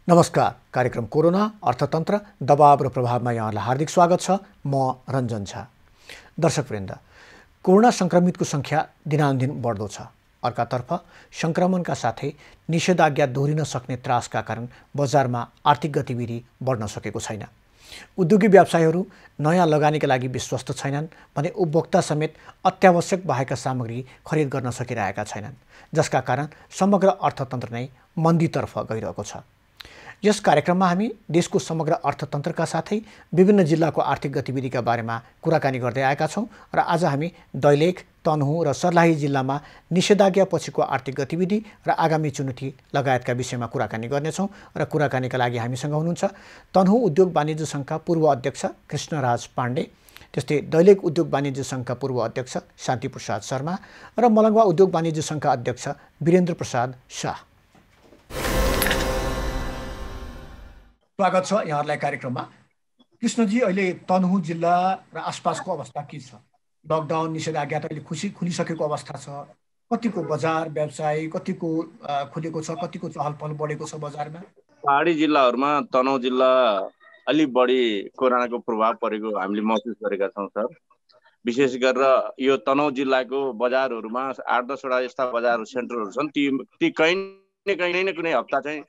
नमस्कार। कार्यक्रम कोरोना अर्थतन्त्र दबाव र प्रभावमा यहाँलाई हार्दिक स्वागत छ। म रञ्जन झा। दर्शकवृन्द, कोरोना संक्रमितको संख्या दिनानुदिन बढ्दो छ। अर्कातर्फ संक्रमणका साथै निषेधाज्ञा दोहोरिन सक्ने त्रासका कारण बजारमा आर्थिक गतिविधि बढ्न सकेको छैन। उद्योगी व्यवसायीहरू नयाँ लगानीका लागि विश्वस्त छैनन् भने उपभोक्ता समेत अत्यावश्यक भएका सामग्री खरिद गर्न सकिरहेका छैनन्, जसका कारण समग्र अर्थतन्त्र नै मन्दीतर्फ गइरहेको छ। यस कार्यक्रममा हामी देशको समग्र अर्थतन्त्रका साथै विभिन्न जिल्लाको आर्थिक गतिविधिका बारेमा कुराकानी गर्दै आएका छौँ र आज हामी दैलेख, तनहुँ र सर्लाही जिल्लामा निषेधाज्ञा पछिको आर्थिक गतिविधि र आगामी चुनौती लगायतका विषयमा कुराकानी गर्नेछौँ। र कुराकानीका लागि हामीसँग हुनुहुन्छ तनहुँ उद्योग वाणिज्य सङ्घका पूर्व अध्यक्ष कृष्णराज पाण्डे, त्यस्तै दैलेख उद्योग वाणिज्य सङ्घका पूर्व अध्यक्ष शान्ति प्रसाद शर्मा र मलङ्गवा उद्योग वाणिज्य सङ्घका अध्यक्ष वीरेन्द्र प्रसाद शाह। स्वागत छ यहाँहरूलाई कार्यक्रममा। कृष्णजी, अहिले तनहुँ जिल्ला र आसपासको अवस्था के छ? लकडाउन निषेधाज्ञा त अहिले खुलिसकेको अवस्था छ। कतिको बजार व्यवसाय कतिको खुलेको छ, कतिको चहल पहल बढेको छ बजारमा? पहाडी जिल्लाहरूमा तनहुँ जिल्ला अलिक बढी कोरोनाको प्रभाव परेको हामीले महसुस गरेका छौँ सर। विशेष गरेर यो तनहुँ जिल्लाको बजारहरूमा 8-10 वटा यस्ता बजार सेन्टरहरू छन्। ती कहीँ न कुनै हप्ता चाहिँ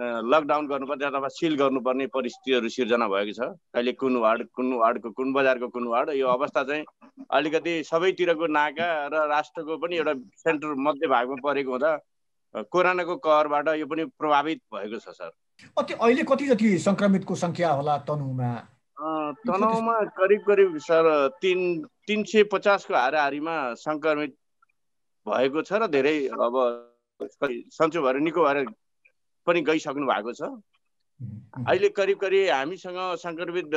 लकडाउन गर्नुपर्ने अथवा सिल गर्नुपर्ने परिस्थितिहरू सिर्जना भएको छ। अहिले कुन वार्डको कुन बजारको कुन वार्ड, यो अवस्था चाहिँ अलिकति सबैतिरको नाका र राष्ट्रको पनि एउटा सेन्टर मध्य भागमा परेको हुँदा कोरोनाको कहरबाट यो पनि प्रभावित भएको छ सर। अहिले कति जति संक्रमितको संख्या होला तनहुँमा? तनहुँमा करिब सर 350 को हाराहारीमा संक्रमित भएको छ र धेरै अब सन्चो भएर निको भएर पनि गइसक्नु भएको छ। अहिले करिब हामीसँग संक्रमित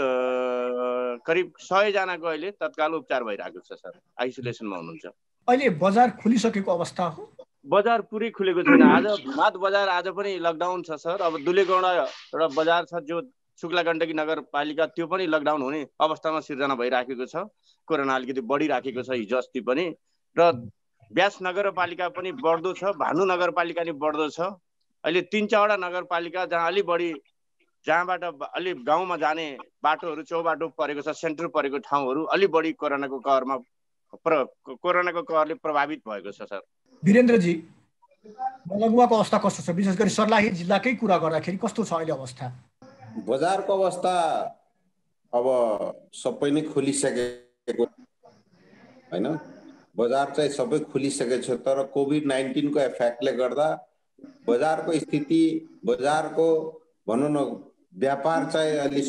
करिब 100 जनाको अहिले तत्काल उपचार भइरहेको छ सर, आइसोलेसनमा हुनुहुन्छ। अहिले बजार खुलिसकेको अवस्था हो? बजार पुरै खुलेको छैन। आज मात बजार आज पनि लकडाउन छ सर। अब दुलेगौडा एउटा बजार छ जो शुक्ला गण्डकी नगरपालिका, त्यो पनि लकडाउन हुने अवस्थामा सिर्जना भइराखेको छ। कोरोना अलिकति बढिराखेको छ हिजो अस्ति पनि, र व्यास नगरपालिका पनि बढ्दो छ, भानु नगरपालिका पनि बढ्दो छ। अहिले 3-4 नगरपालिका जहाँबाट अलि गाउँमा जाने बाटोहरू चौबाटो परेको छ, सेन्टर परेको ठाउँहरू अलि बढी कोरोनाको कहरले प्रभावित भएको छ सर। वीरेन्द्रजी, मलङ्गवाको अवस्था कस्तो छ? विशेष गरी सर्लाही जिल्लाकै कुरा गर्दाखेरि कस्तो छ अहिले अवस्था? बजारको अवस्था अब सबै नै खुलिसकेको हैन। बजार चाहिँ सबै खुलिसकेको छ, तर कोभिड-19 को इफेक्टले गर्दा बजारको स्थिति, बजारको भनौँ न व्यापार चाहिँ अलि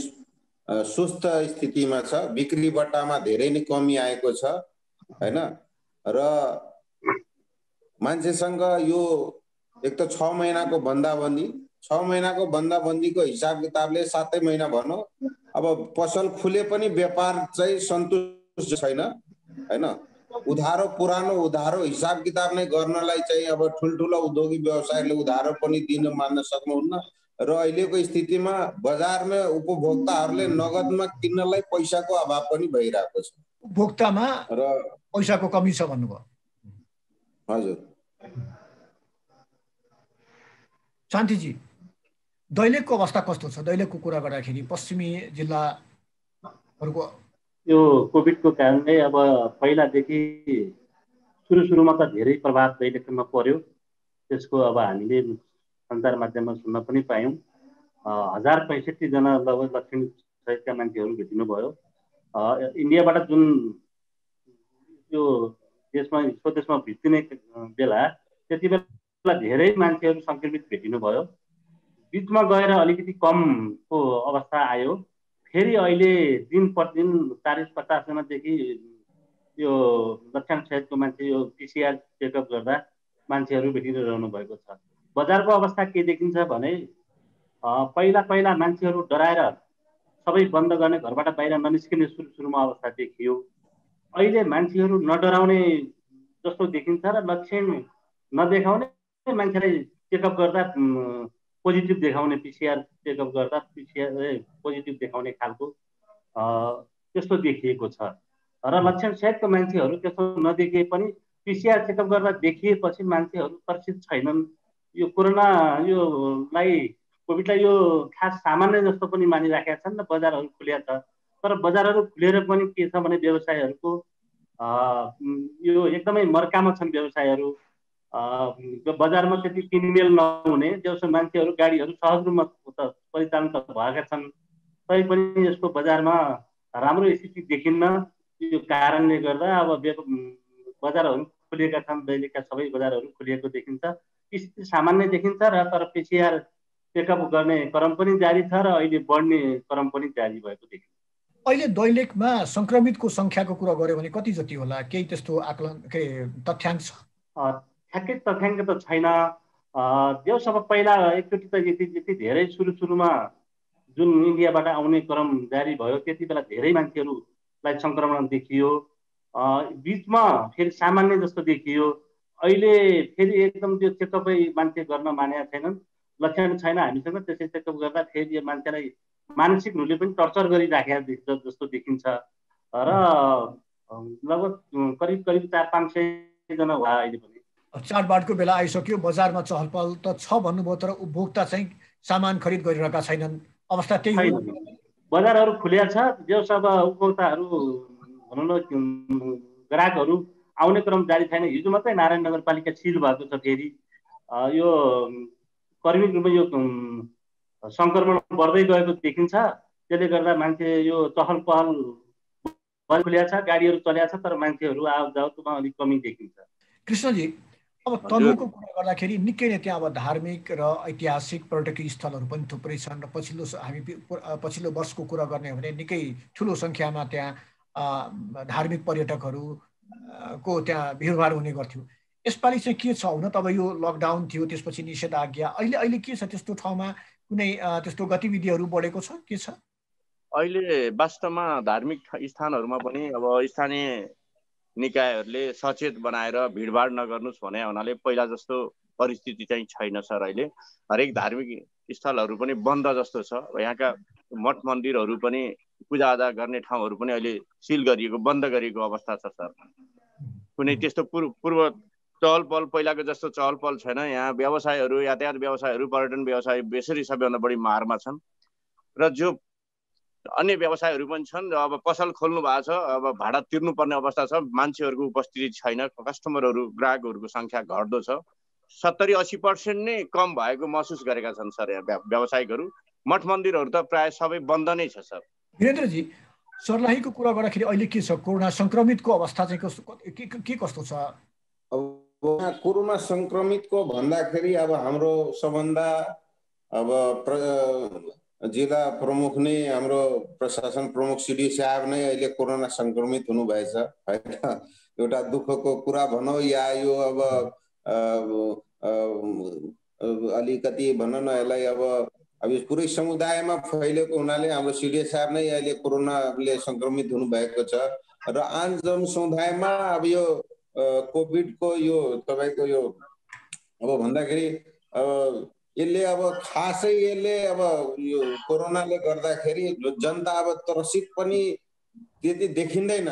सुस्त स्थितिमा छ। बिक्री बट्टामा धेरै नै कमी आएको छ हैन। र मान्छेसँग यो एक त 6 महिनाको बन्दाबन्दीको हिसाब किताबले 7 महिना भनौँ, अब पसल खुले पनि व्यापार चाहिँ सन्तुष्ट छैन हैन। पुरानो उधारो हिसाब किताब नै गर्नलाई चाहिँ अब ठुल्ठुला उद्योगी व्यवसायीले उधारो पनि दिन मान्न सक्नुहुन्न। र अहिलेको स्थितिमा बजारमा उपभोक्ताहरूले नगदमा किन्नलाई पैसाको अभाव पनि भइरहेको छ। उपभोक्तामा र पैसाको कमी छ भन्नुभयो। हजुर। शान्तिजी, दैलेखको अवस्था कस्तो छ? दैलेखको कुरा गर्दाखेरि पश्चिमी जिल्लाहरूको यो कोभिडको कारणले अब पहिलादेखि सुरुमा त धेरै प्रभाव दैलेखमा पर्यो। त्यसको अब हामीले सञ्चार माध्यममा सुन्न पनि पायौँ। 1065 जना लगभग लक्षण सहितका मान्छेहरू भेटिनुभयो। इन्डियाबाट जुन यो स्वदेशमा भित्रिने बेला त्यति बेला धेरै मान्छेहरू सङ्क्रमित भेटिनुभयो। बिचमा गएर अलिकति कमको अवस्था आयो। फेरि अहिले दिन प्रतिदिन 40-50 जनादेखि यो लक्षण सहितको मान्छे यो पिसिआर चेकअप गर्दा मान्छेहरू भेटिरहनु भएको छ। बजारको अवस्था के देखिन्छ भने पहिला मान्छेहरू डराएर सबै बन्द गर्ने, घरबाट बाहिर ननिस्किने सुरुमा अवस्था देखियो। अहिले मान्छेहरू नडराउने जस्तो देखिन्छ र लक्षण नदेखाउने मान्छेलाई चेकअप गर्दा पोजिटिभ देखाउने, पिसिआर चेकअप गर्दा पोजिटिभ देखाउने खालको त्यस्तो देखिएको छ। र लक्षण सहितको मान्छेहरू त्यस्तो नदेखिए पनि पिसिआर चेकअप गर्दा देखिएपछि मान्छेहरू सुरक्षित छैनन्। यो कोरोनालाई कोभिडलाई यो खास सामान्य जस्तो पनि मानिराखेका छन् र बजारहरू खुलेका छ। तर बजारहरू खुलेर पनि के छ भने व्यवसायहरूको यो एकदमै मर्कामा छन् व्यवसायहरू। बजारमा त्यति किनमेल नहुने देउसो मान्छेहरू गाडीहरू सहज रूपमा परिचालन त भएका छन्, तैपनि यसको बजारमा राम्रो स्थिति देखिन्न। यो कारणले गर्दा अब बजारहरू खुलिएका छन्, दैनिकका सबै बजारहरू खुलिएको देखिन्छ, स्थिति सामान्य देखिन्छ र तर पिसिआर चेकअप गर्ने क्रम पनि जारी छ र अहिले बढ्ने क्रम पनि जारी भएको देखिन्छ। अहिले दैलेखमा संक्रमितको संख्याको कुरा गर्यो भने कति जति होला, केही त्यस्तो आकलन के तथ्याङ्क छ? ठ्याक्कै तथ्याङ्क त छैन। देउसम्म पहिला एकचोटि त यति धेरै सुरुमा जुन इन्डियाबाट आउने क्रम जारी भयो त्यति बेला धेरै मान्छेहरूलाई सङ्क्रमण देखियो, बिचमा फेरि सामान्य जस्तो देखियो। अहिले फेरि एकदम त्यो चेकअपै मान्छे गर्न मानेका छैनन्, लक्षण छैन हामीसँग, त्यसै चेकअप गर्दा फेरि यो मान्छेलाई मानसिक रूपले पनि टर्चर गरिराखेका जस्तो देखिन्छ र लगभग करिब 400-500 जना होला अहिले पनि। चाडबाडको बेला आइसक्यो, बजारमा चहल पहल त छ भन्नुभयो, तर उपभोक्ता चाहिँ सामान खरिद गरिरहेका छैनन्, अवस्था त्यही हो। बजारहरू खुलेका छ, जस अब उपभोक्ताहरू भनौँ न ग्राहकहरू आउने क्रम जारी छैन। हिजो मात्रै नारायण नगरपालिका सिल भएको छ। फेरि यो कर्मिक रूपमा यो सङ्क्रमण बढ्दै गएको देखिन्छ। त्यसले गर्दा मान्छे यो चहल पहल खुलेका छ, गाडीहरू चलेका छ, तर मान्छेहरू आवत जावतमा अलिक कमी देखिन्छ। कृष्णजी, अब तनहुँको कुरा गर्दाखेरि निकै नै त्यहाँ अब धार्मिक र ऐतिहासिक पर्यटकीय स्थलहरू पनि थुप्रै छन् र हामी पछिल्लो वर्षको कुरा गर्ने हो भने निकै ठुलो सङ्ख्यामा त्यहाँ धार्मिक पर्यटकहरूको त्यहाँ भिडभाड हुने गर्थ्यो। यसपालि चाहिँ के छ? हुन त अब यो लकडाउन थियो, त्यसपछि निषेधाज्ञा, अहिले के छ? त्यस्तो ठाउँमा कुनै त्यस्तो गतिविधिहरू बढेको छ, के छ? अहिले वास्तवमा धार्मिक स्थानहरूमा पनि अब स्थानीय निकायहरूले सचेत बनाएर भिडभाड नगर्नुहोस् भने हुनाले पहिला जस्तो परिस्थिति चाहिँ छैन सर। अहिले हरेक धार्मिक स्थलहरू पनि बन्द जस्तो छ। यहाँका मठ मन्दिरहरू पनि पूजाआजा गर्ने ठाउँहरू पनि अहिले सिल गरिएको, बन्द गरिएको अवस्था छ सर। कुनै त्यस्तो पूर्व चहल पहल पहिलाको जस्तो चहल पहल छैन। यहाँ व्यवसायहरू, यातायात व्यवसायहरू, पर्यटन व्यवसाय बेसरी सबैभन्दा बढी मारमा छन् र जो अन्य व्यवसायहरू पनि छन्। अब पसल खोल्नु भएको छ, अब भाडा तिर्नुपर्ने अवस्था छ, मान्छेहरूको उपस्थिति छैन, कस्टमरहरू ग्राहकहरूको सङ्ख्या घट्दो छ। 70-80% नै कम भएको महसुस गरेका छन् सर यहाँ व्यवसायिकहरू। मठ मन्दिरहरू त प्राय सबै बन्द नै छ सर। वीरेन्द्रजी, सर्लाहीको कुरा गर्दाखेरि अहिले के छ? कोरोना सङ्क्रमितको अवस्था चाहिँ के कस्तो छ? अब कोरोना सङ्क्रमितको भन्दाखेरि अब हाम्रो सबभन्दा अब जिल्ला प्रमुख नै, हाम्रो प्रशासन प्रमुख सिडी साहब नै अहिले कोरोना सङ्क्रमित हुनुभएछ होइन। एउटा दुःखको कुरा भनौँ या यो अब अलिकति भनौँ न यसलाई, अब यो पुरै समुदायमा फैलेको हुनाले हाम्रो सिडी साहब नै अहिले कोरोनाले सङ्क्रमित हुनुभएको छ र आम जनसमुदायमा अब यो कोभिडको यो तपाईँको यो अब भन्दाखेरि यसले अब खासै यसले अब यो कोरोनाले गर्दाखेरि जनता अब त्रसित पनि त्यति देखिँदैन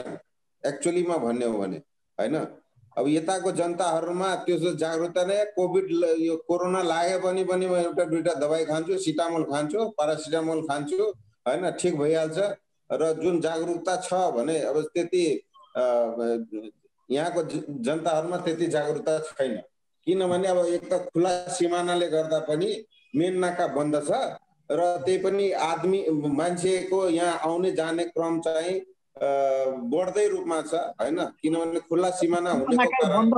एक्चुअलीमा भन्ने हो भने होइन। अब यताको जनताहरूमा त्यो जागरुकता नै, कोभिड यो कोरोना लागे पनि म एउटा दुईटा दबाई खान्छु, सिटामोल खान्छु, पारासिटामोल खान्छु होइन, ठिक भइहाल्छ। र जुन जागरुकता छ भने अब त्यति यहाँको जनताहरूमा त्यति जागरुकता छैन। किनभने अब एक त खुला सिमानाले गर्दा पनि मेन नाका बन्द छ र त्यही पनि मान्छेको यहाँ आउने जाने क्रम चाहिँ बढ्दै रूपमा छ होइन। किनभने खुला सिमाना हुनेको कारण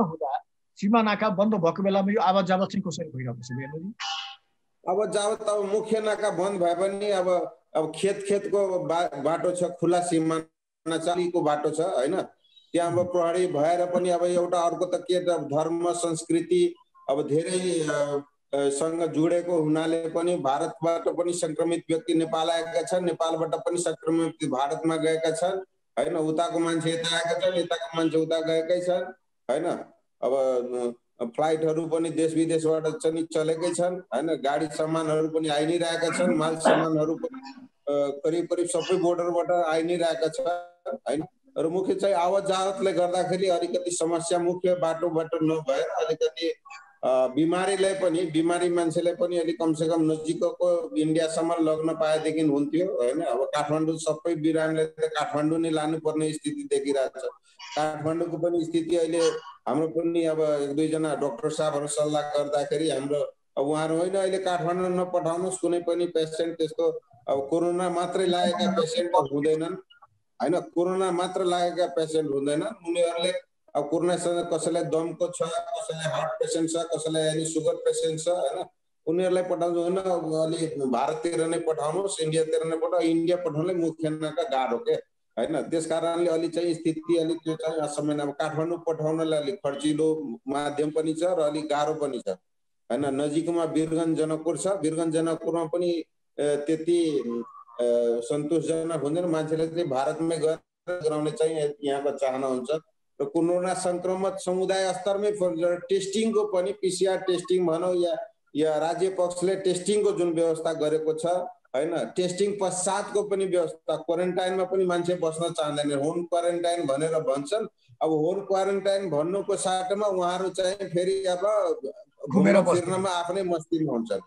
सीमा नाका बन्द भएको बेलामा यो आवत जावत चाहिँ कसरी भइरहेको छ? आवत जावत अब मुख्य नाका बन्द भए पनि अब खेतको बाटो छ, खुला सिमाना चालीको बाटो छ होइन। त्यहाँ अब प्रहरी भएर पनि अब एउटा अर्को त के धर्म संस्कृति अब धेरै सँग जुडेको हुनाले पनि भारतबाट पनि संक्रमित व्यक्ति नेपाल आएका छन्, नेपालबाट पनि संक्रमित भारतमा गएका छन् होइन। उताको मान्छे यता आएका छन्, यताको मान्छे उता गएकै छन् होइन। अब फ्लाइटहरू पनि देश विदेशबाट चाहिँ चलेकै छन् होइन। गाडी सामानहरू पनि आइ नै रहेका छन्, माल सामानहरू पनि करिब सबै बोर्डरबाट आइ नै रहेका छन् होइन। र मुख्य चाहिँ आवत जावतले गर्दाखेरि अलिकति समस्या मुख्य बाटोबाट नभएर अलिकति बिमारीलाई पनि बिमारी मान्छेलाई पनि अलि कमसेकम नजिकको इन्डियासम्म लग्न पाएदेखि हुन्थ्यो होइन। अब काठमाडौँ सबै बिरामीलाई त काठमाडौँ नै लानुपर्ने स्थिति देखिरहेको छ। काठमाडौँको पनि स्थिति अहिले हाम्रो पनि अब एक दुईजना डाक्टर साहबहरू सल्लाह गर्दाखेरि हाम्रो अब उहाँहरू होइन अहिले काठमाडौँ नपठाउनुहोस्, कुनै पनि पेसेन्ट त्यस्तो अब कोरोना मात्रै लागेका पेसेन्ट हुँदैनन् होइन, कोरोना मात्र लागेका पेसेन्ट हुँदैनन्। उनीहरूले अब कोरोनासँग कसैलाई दमको छ, कसैलाई हार्ट पेसेन्ट छ, कसैलाई अलि सुगर पेसेन्ट छ होइन, उनीहरूलाई पठाउनु होइन, अलि भारततिर नै पठाउनुहोस्, इन्डियातिर नै पठाउ। इन्डिया पठाउनलाई मुख्यनका गाह्रो के होइन। त्यस कारणले अलि चाहिँ स्थिति अलिक त्यो चाहिँ असमय। अब काठमाडौँ पठाउनलाई अलिक खर्चिलो माध्यम पनि छ र अलिक गाह्रो पनि छ होइन। नजिकमा वीरगञ्ज जनकपुर छ, वीरगञ्ज जनकपुरमा पनि त्यति सन्तोषजनक हुँदैन। मान्छेले चाहिँ भारतमै गराउने चाहिँ यहाँको चाहना हुन्छ र कोरोना संक्रमित समुदाय स्तरमै टेस्टिङको पनि पिसिआर टेस्टिङ भनौँ या राज्य पक्षले टेस्टिङको जुन व्यवस्था गरेको छ होइन, टेस्टिङ पश्चातको पनि व्यवस्था, क्वारेन्टाइनमा पनि मान्छे बस्न चाहँदैन, होम क्वारेन्टाइन भनेर भन्छन्। अब होम क्वारेन्टाइन भन्नुको साटोमा उहाँहरू चाहिँ फेरि अब घुमेर फिर्नमा आफ्नै मस्तीमा हुन्छन्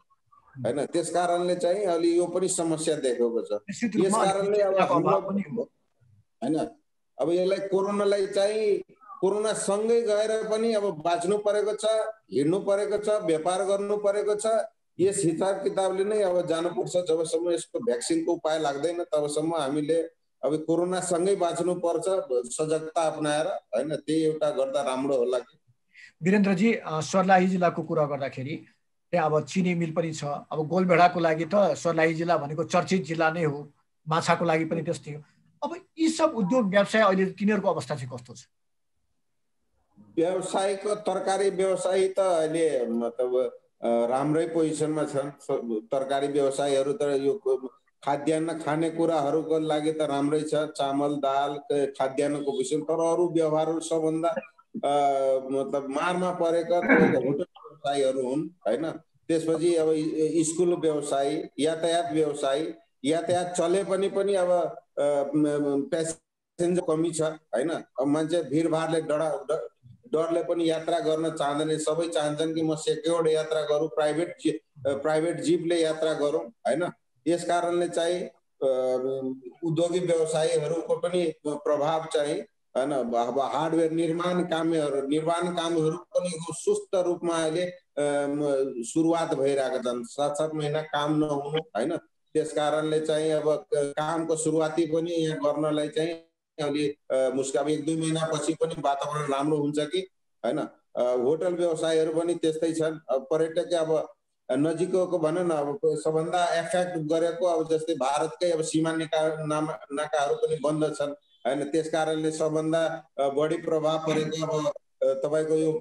होइन। त्यस कारणले चाहिँ अलि यो पनि समस्या देखेको छ। यस कारणले अब हाम्रो होइन, अब यसलाई कोरोनालाई चाहिँ कोरोना सँगै गएर पनि अब बाँच्नु परेको छ, हिँड्नु परेको छ, व्यापार गर्नु परेको छ। यस हिसाब किताबले नै अब जानुपर्छ। जबसम्म यसको भ्याक्सिनको उपाय लाग्दैन तबसम्म हामीले अब कोरोना सँगै बाँच्नु पर्छ, सजगता अपनाएर होइन। त्यही एउटा गर्दा राम्रो होला कि। वीरेन्द्रजी, सर्लाही जिल्लाको कुरा गर्दाखेरि त्यहाँ अब चिनी मिल पनि छ। अब गोलभेडाको लागि त सर्लाही जिल्ला भनेको चर्चित जिल्ला नै हो, माछाको लागि पनि त्यस्तै हो। अब यी सब उद्योग व्यवसाय अहिले तिनीहरूको अवस्था चाहिँ कस्तो छ? व्यवसायको तरकारी व्यवसाय त अहिले मतलब राम्रै पोजिसनमा छन्। तरकारी व्यवसायहरू त यो खाद्यान्न खानेकुराहरूको लागि त राम्रै छ, चामल दाल खाद्यान्नको विषय। तर अरू व्यवहारहरू सबभन्दा मतलब मारमा परेका तपाईँको होटल व्यवसायहरू हुन् होइन। त्यसपछि अब स्कुल व्यवसाय, यातायात व्यवसाय, यातायात चले पनि अब प्यासेन्जर कमी छ होइन। अब मान्छे भिडभाडले डरले पनि यात्रा गर्न चाहँदैन। सबै चाहन्छन् कि म सेक्योर्ड यात्रा गरौँ, प्राइभेट जीपले यात्रा गरौँ होइन। यस कारणले चाहिँ उद्योगिक व्यवसायीहरूको पनि प्रभाव चाहिँ होइन। अब हार्डवेयर निर्माण कामहरू पनि सुस्त रूपमा अहिले सुरुवात भइरहेका छन्। 7-7 महिना काम नहुनु होइन। त्यस कारणले चाहिँ अब कामको सुरुवाती पनि यहाँ गर्नलाई चाहिँ अलि मुस्किल। 1-2 महिनापछि पनि वातावरण राम्रो हुन्छ कि होइन। होटल व्यवसायहरू पनि त्यस्तै छन्। पर्यटक अब नजिकको भनौँ न, अब सबभन्दा एफेक्ट गरेको अब जस्तै भारतकै अब सीमा नाकाहरू पनि बन्द छन् होइन। त्यस कारणले सबभन्दा बढी प्रभाव परेको अब तपाईँको यो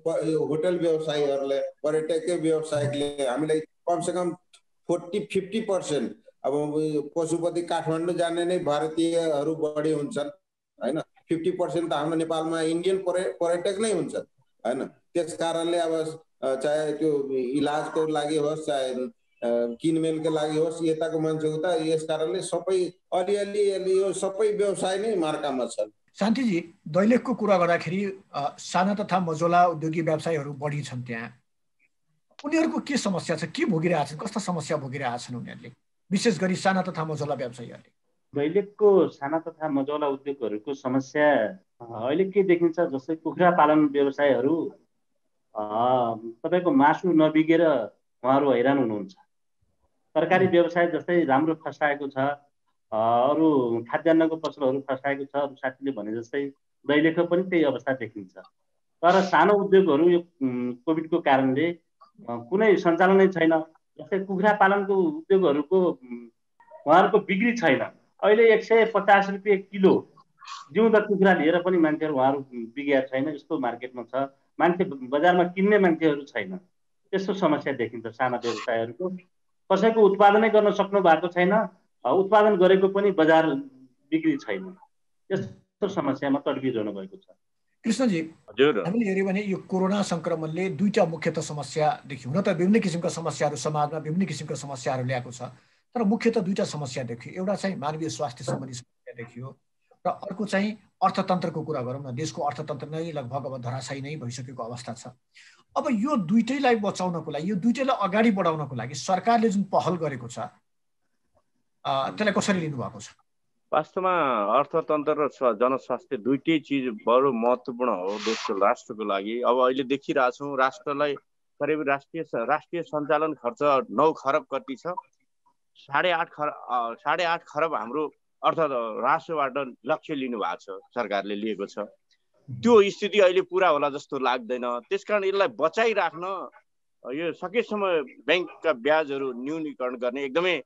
होटल व्यवसायीहरूले, पर्यटकीय व्यवसायले हामीलाई कमसेकम 40-50% अब पशुपति काठमाडौँ जाने नै भारतीयहरू बढी हुन्छन् होइन। 50% त हाम्रो नेपालमा इन्डियन पर्यटक नै हुन्छन् होइन। त्यस कारणले अब चाहे त्यो इलाजको लागि होस्, चाहे किनमेलको लागि होस्, यताको मान्छेको त यस कारणले सबै अलिअलि यो सबै व्यवसाय नै मार्कामा छन्। शान्तिजी, दैलेखको कुरा गर्दाखेरि साना तथा मझौला उद्योगी व्यवसायहरू बढी छन् त्यहाँ। उनीहरूको के समस्या छ, के भोगिरहेछन्, कस्ता समस्या भोगिरहेछन् उनीहरूले, विशेष गरी साना तथा मझौला व्यवसायीहरूले? दैलेखको साना तथा मझौला उद्योगहरूको समस्या अहिले के देखिन्छ, जस्तै कुखुरा पालन व्यवसायहरू तपाईँको मासु नबिगेर उहाँहरू हैरान हुनुहुन्छ। तरकारी व्यवसाय जस्तै राम्रो फस्टाएको छ, अरू खाद्यान्नको पसलहरू फस्टाएको छ। अरू साथीले भने जस्तै दैलेखको पनि त्यही अवस्था देखिन्छ। तर सानो उद्योगहरू यो कोभिडको कारणले कुनै सञ्चालनै छैन। जस्तै कुखुरा पालनको उद्योगहरूको उहाँहरूको बिक्री छैन। अहिले 150 रुपियाँ किलो जिउँदो कुखुरा लिएर पनि मान्छेहरू उहाँहरू बिगेका छैन। यस्तो मार्केटमा छ, मान्छे बजारमा किन्ने मान्छेहरू छैन। त्यस्तो समस्या देखिन्छ साना व्यवसायहरूको। कसैको उत्पादनै गर्न सक्नु भएको छैन, उत्पादन गरेको पनि बजार बिक्री छैन। यस्तो समस्यामा तडपिरहनु भएको छ। कृष्णजी, हामीले हेऱ्यौँ भने यो कोरोना सङ्क्रमणले दुईटा मुख्यतः समस्या देखियो। हुन त विभिन्न किसिमका समस्याहरू समाजमा विभिन्न किसिमका समस्याहरू ल्याएको छ, तर मुख्यतः दुईटा समस्या देखियो। एउटा चाहिँ मानवीय स्वास्थ्य सम्बन्धी समस्या देखियो, र अर्को चाहिँ अर्थतन्त्रको कुरा गरौँ न। देशको अर्थतन्त्र नै लगभग अब धराशायी नै भइसकेको अवस्था छ। अब यो दुईटैलाई बचाउनको लागि, यो दुईटैलाई अगाडि बढाउनको लागि सरकारले जुन पहल गरेको छ त्यसलाई कसरी लिनुभएको छ? वास्तवमा अर्थतन्त्र र जनस्वास्थ्य दुईटै चिज बडो महत्त्वपूर्ण हो देशको, राष्ट्रको लागि। अब अहिले देखिरहेछौँ राष्ट्रलाई करिब राष्ट्रिय सञ्चालन खर्च 9 खरब कति छ, 8.5 खरब हाम्रो अर्थ राष्ट्रबाट लक्ष्य लिनु भएको छ, सरकारले लिएको छ। त्यो स्थिति अहिले पुरा होला जस्तो लाग्दैन। त्यसकारण यसलाई बचाइराख्न यो सकेसम्म ब्याङ्कका ब्याजहरू न्यूनीकरण गर्ने, एकदमै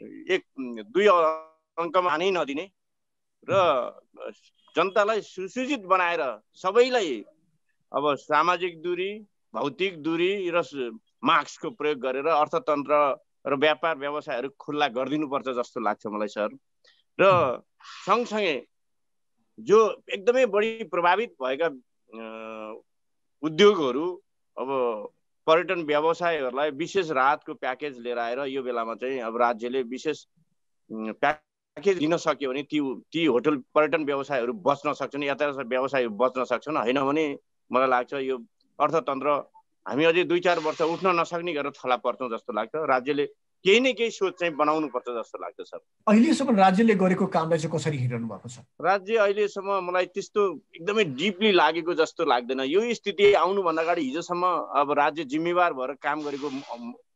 1-2 अङ्कमा हानै नदिने र जनतालाई सुसूचित बनाएर सबैलाई अब सामाजिक दूरी, भौतिक दूरी र मास्कको प्रयोग गरेर अर्थतन्त्र र व्यापार व्यवसायहरू खुल्ला गरिदिनुपर्छ जस्तो लाग्छ मलाई सर। र सँगसँगै जो एकदमै बढी प्रभावित भएका उद्योगहरू, अब पर्यटन व्यवसायहरूलाई विशेष राहतको प्याकेज लिएर आएर यो बेलामा चाहिँ अब राज्यले विशेष प्याकेज दिन सक्यो भने ती होटल पर्यटन व्यवसायहरू बच्न सक्छन्, यातायात व्यवसाय बच्न सक्छन्। होइन भने मलाई लाग्छ यो अर्थतन्त्र हामी अझै 2-4 वर्ष उठ्न नसक्ने गरेर थला पर्छौँ जस्तो लाग्छ। राज्यले केही न केही सोच चाहिँ बनाउनु पर्छ जस्तो लाग्छ सर। अहिलेसम्म राज्यले गरेको कामलाई चाहिँ कसरी हेरिरहनु भएको छ? राज्य अहिलेसम्म मलाई त्यस्तो एकदमै डिपली लागेको जस्तो लाग्दैन। यो स्थिति आउनुभन्दा अगाडि हिजोसम्म अब राज्य जिम्मेवार भएर काम गरेको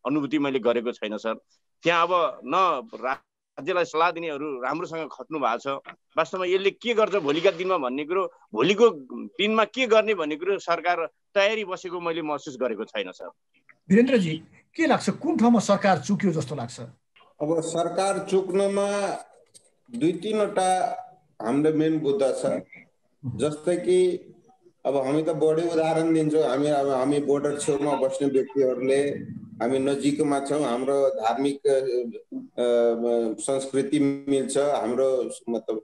अनुभूति मैले गरेको छैन सर। त्यहाँ अब न राज्यलाई सल्लाह दिनेहरू राम्रोसँग खट्नु भएको छ। वास्तवमा यसले के गर्छ भोलिका दिनमा भन्ने कुरो, भोलिको दिनमा के गर्ने भन्ने कुरो सरकार तयारी बसेको मैले महसुस गरेको छैन सर। वीरेन्द्रजी, के लाग्छ कुन ठाउँमा सरकार चुक्यो जस्तो लाग्छ? अब सरकार चुक्नमा 2-3वटा हाम्रो मेन मुद्दा छ। जस्तै कि अब हामी त बढी उदाहरण दिन्छौँ। हामी बोर्डर छेउमा बस्ने व्यक्तिहरूले हामी नजिकमा छौँ, हाम्रो धार्मिक संस्कृति मिल्छ, हाम्रो मतलब